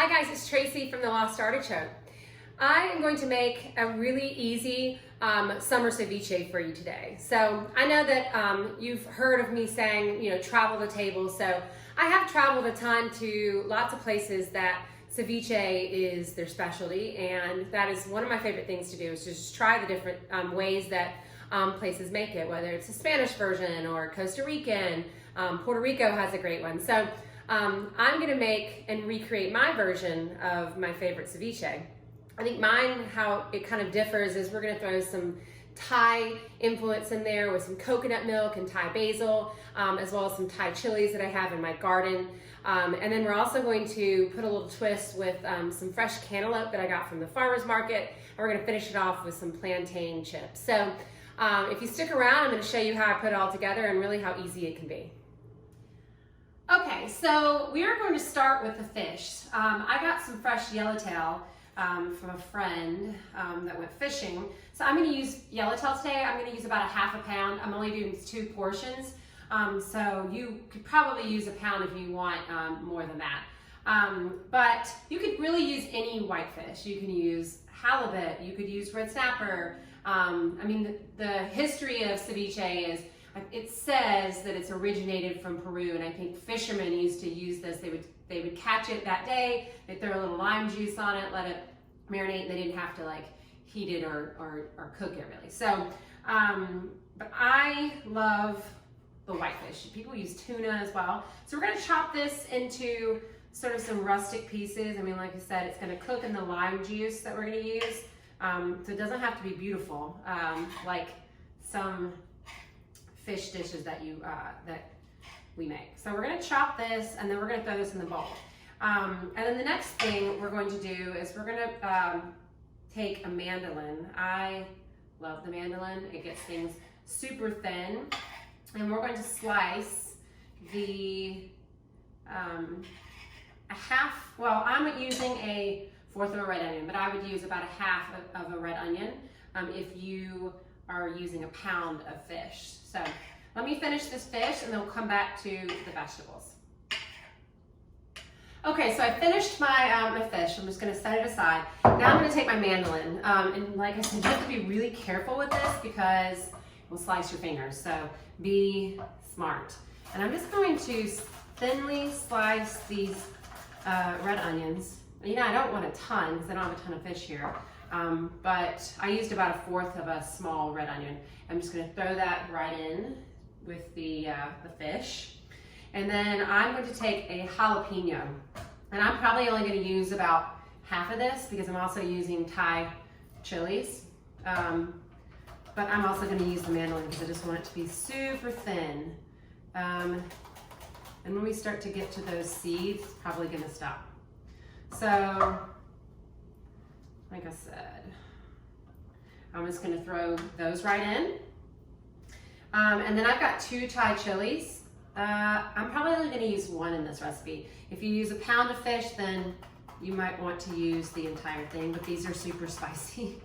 Hi guys, it's Tracy from the Lost Artichoke. I am going to make a really easy summer ceviche for you today. So I know that you've heard of me saying, travel the table. So I have traveled a ton to lots of places that ceviche is their specialty, and that is one of my favorite things to do, is just try the different ways that places make it, whether it's a Spanish version or Costa Rican. Puerto Rico has a great one. So I'm gonna make and recreate my version of my favorite ceviche. I think mine, how it kind of differs is we're gonna throw some Thai influence in there with some coconut milk and Thai basil, as well as some Thai chilies that I have in my garden. And then we're also going to put a little twist with some fresh cantaloupe that I got from the farmer's market. And we're gonna finish it off with some plantain chips. So if you stick around, I'm gonna show you how I put it all together and really how easy it can be. Okay, so we are going to start with the fish. I got some fresh yellowtail from a friend that went fishing. So I'm going to use yellowtail today. I'm going to use about a half a pound. I'm only doing 2 portions. So you could probably use a pound if you want more than that. But you could really use any whitefish. You can use halibut, you could use red snapper. The history of ceviche is, it says that it's originated from Peru, and I think fishermen used to use this. They would catch it that day, they'd throw a little lime juice on it, let it marinate, and they didn't have to heat it or cook it really. So, but I love the whitefish. People use tuna as well. So we're gonna chop this into sort of some rustic pieces. Like I said, it's gonna cook in the lime juice that we're gonna use. So it doesn't have to be beautiful, like some fish dishes that that we make. So we're gonna chop this, and then we're gonna throw this in the bowl. And then the next thing we're going to do is we're gonna take a mandolin. I love the mandolin. It gets things super thin. And we're going to slice the I'm using a 1/4 of a red onion, but I would use about a half of a red onion if you are using a pound of fish. So let me finish this fish and then we'll come back to the vegetables. Okay, so I finished my, my fish. I'm just gonna set it aside. Now I'm gonna take my mandolin. And like I said, you have to be really careful with this because it will slice your fingers. So be smart. And I'm just going to thinly slice these red onions. I don't want a ton because I don't have a ton of fish here. But I used about a 1/4 of a small red onion. I'm just gonna throw that right in with the fish. And then I'm going to take a jalapeno. And I'm probably only gonna use about half of this because I'm also using Thai chilies. But I'm also gonna use the mandolin because I just want it to be super thin. And when we start to get to those seeds, it's probably gonna stop. So, like I said, I'm just gonna throw those right in. And then I've got 2 Thai chilies. I'm probably only gonna use 1 in this recipe. If you use a pound of fish, then you might want to use the entire thing, but these are super spicy.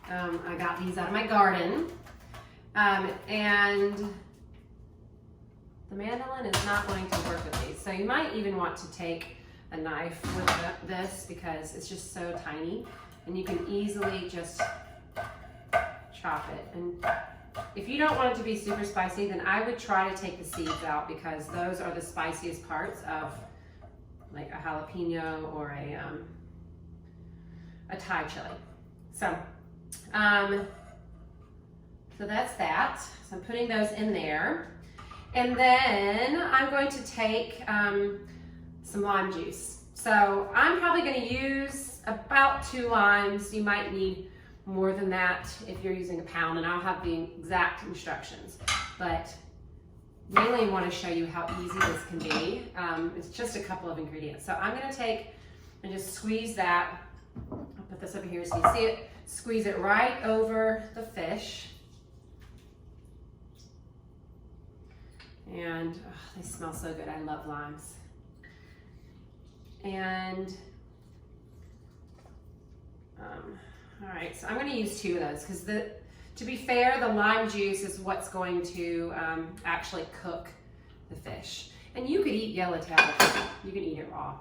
I got these out of my garden. And the mandolin is not going to work with these. So you might even want to take a knife with this because it's just so tiny, and you can easily just chop it. And if you don't want it to be super spicy, then I would try to take the seeds out because those are the spiciest parts of like a jalapeno or a Thai chili. So, so that's that. So I'm putting those in there. And then I'm going to take some lime juice. So I'm probably gonna use about 2 limes. You might need more than that if you're using a pound, and I'll have the exact instructions. But mainly I wanna show you how easy this can be. It's just a couple of ingredients. So I'm gonna take and just squeeze that. I'll put this over here so you see it. Squeeze it right over the fish. And they smell so good. I love limes. And all right, so I'm going to use 2 of those because to be fair, the lime juice is what's going to actually cook the fish. And you could eat yellowtail. You can eat it raw,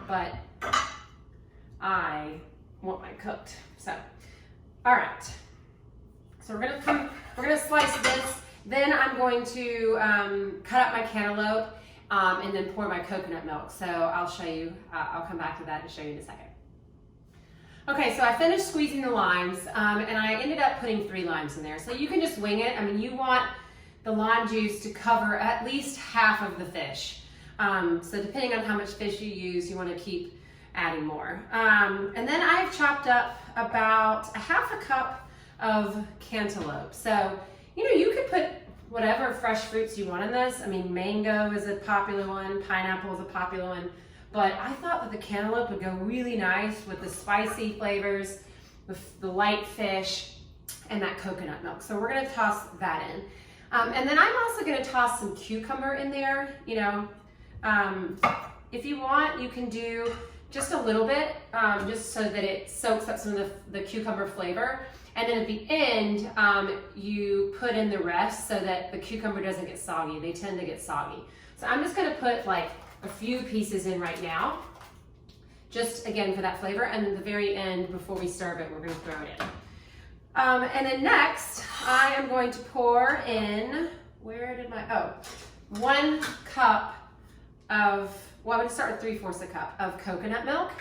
but I want mine cooked. So, all right. So we're gonna slice this. Then I'm going to cut up my cantaloupe and then pour my coconut milk. So I'll show you, I'll come back to that and show you in a second. Okay, so I finished squeezing the limes and I ended up putting 3 limes in there. So you can just wing it. I mean, you want the lime juice to cover at least half of the fish. So depending on how much fish you use, you want to keep adding more. And then I've chopped up about a half a cup of cantaloupe. So, you know, you could put whatever fresh fruits you want in this. I mean, mango is a popular one, pineapple is a popular one, but I thought that the cantaloupe would go really nice with the spicy flavors, the light fish, and that coconut milk. So we're gonna toss that in. And then I'm also gonna toss some cucumber in there. You know, if you want, you can do just a little bit, just so that it soaks up some of the cucumber flavor. And then at the end, you put in the rest so that the cucumber doesn't get soggy. They tend to get soggy. So I'm just gonna put like a few pieces in right now, just again for that flavor. And then the very end, before we serve it, we're gonna throw it in. And then next, I am going to pour in, 1 cup of, well, I'm gonna start with 3/4 a cup of coconut milk.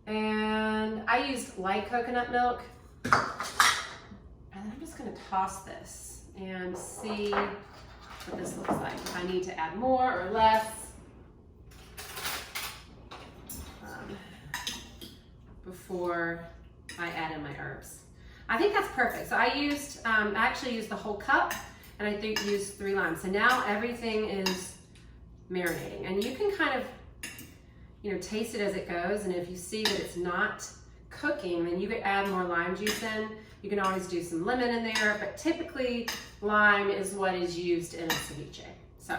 And I used light coconut milk. And I'm just gonna toss this and see what this looks like. If I need to add more or less. Before I add in my herbs. I think that's perfect. So I actually used the whole cup and I think used 3 limes. So now everything is marinating and you can kind of, you know, taste it as it goes. And if you see that it's not cooking, then you could add more lime juice in. You can always do some lemon in there, but typically lime is what is used in a ceviche. So,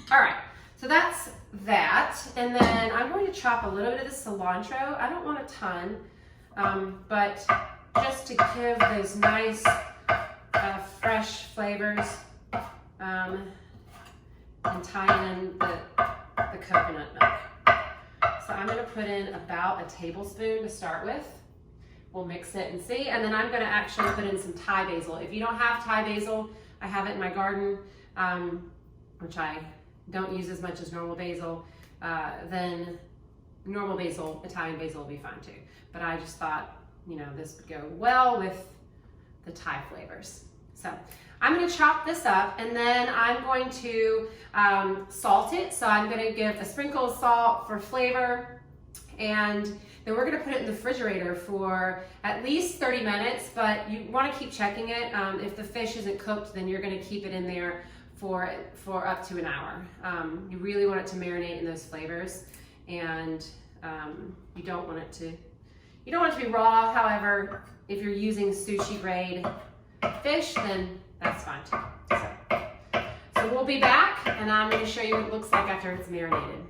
all right, so that's that. And then I'm going to chop a little bit of the cilantro. I don't want a ton, but just to give those nice fresh flavors and tie in the coconut milk. So I'm gonna put in about a tablespoon to start with. We'll mix it and see. And then I'm gonna actually put in some Thai basil. If you don't have Thai basil, I have it in my garden, which I don't use as much as normal basil, then normal basil, Italian basil will be fine too. But I just thought, you know, this would go well with the Thai flavors. So I'm gonna chop this up and then I'm going to salt it. So I'm gonna give a sprinkle of salt for flavor and then we're gonna put it in the refrigerator for at least 30 minutes, but you wanna keep checking it. If the fish isn't cooked, then you're gonna keep it in there for up to an hour. You really want it to marinate in those flavors and you don't want it to be raw. However, if you're using sushi grade fish, then that's fine too. So we'll be back and I'm going to show you what it looks like after it's marinated.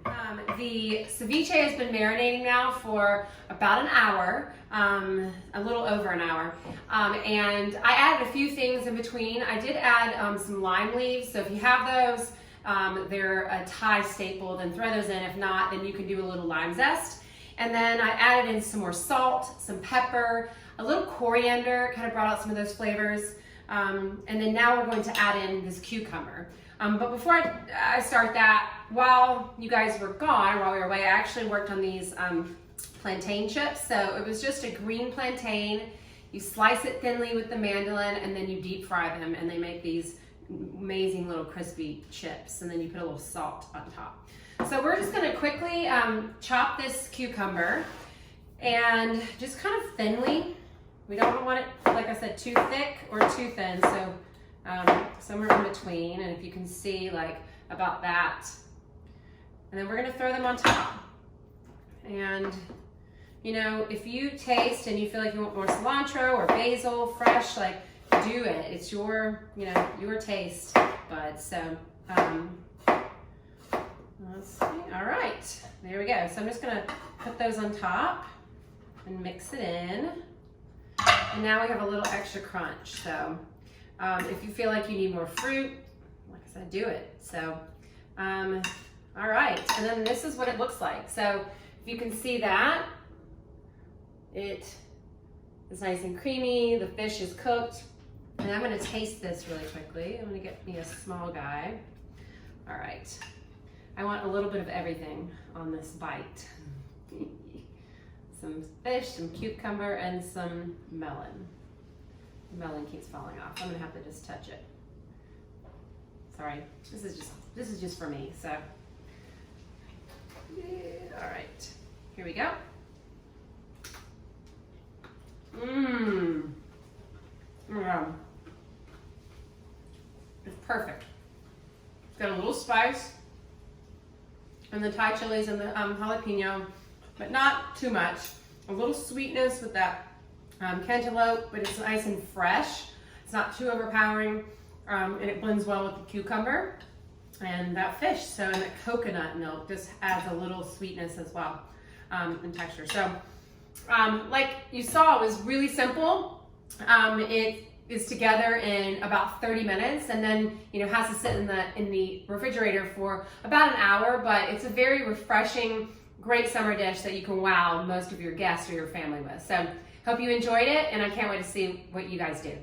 The ceviche has been marinating now for about an hour, a little over an hour. And I added a few things in between. I did add some lime leaves. So if you have those, they're a Thai staple, then throw those in. If not, then you can do a little lime zest. And then I added in some more salt, some pepper, a little coriander, kind of brought out some of those flavors. And then now we're going to add in this cucumber. But before I start that, while you guys were gone, while we were away, I actually worked on these plantain chips. So it was just a green plantain. You slice it thinly with the mandolin and then you deep fry them and they make these amazing little crispy chips. And then you put a little salt on top. So we're just gonna quickly chop this cucumber and just kind of thinly. We don't want it, like I said, too thick or too thin, so somewhere in between. And if you can see, like about that. And then we're gonna throw them on top. And you know, if you taste and you feel like you want more cilantro or basil, fresh, like do it. It's your, you know, your taste buds. So let's see. All right, there we go. So I'm just gonna put those on top and mix it in. And now we have a little extra crunch. So if you feel like you need more fruit, like I said, do it. So, all right. And then this is what it looks like. So if you can see that, It is nice and creamy. The fish is cooked. And I'm gonna taste this really quickly. I'm gonna get me a small guy. All right. I want a little bit of everything on this bite. Some fish, some cucumber, and some melon. The melon keeps falling off. I'm gonna have to just touch it. Sorry, this is just for me, so. All right, here we go. Mmm. Yeah. It's perfect. It's got a little spice, and the Thai chilies and the jalapeno, but not too much. A little sweetness with that cantaloupe, but it's nice and fresh. It's not too overpowering, and it blends well with the cucumber and that fish. So, and the coconut milk just adds a little sweetness as well, and texture. So, like you saw, it was really simple. It is together in about 30 minutes, and then has to sit in the refrigerator for about an hour. But it's a very refreshing, great summer dish that you can wow most of your guests or your family with. So hope you enjoyed it, and I can't wait to see what you guys do.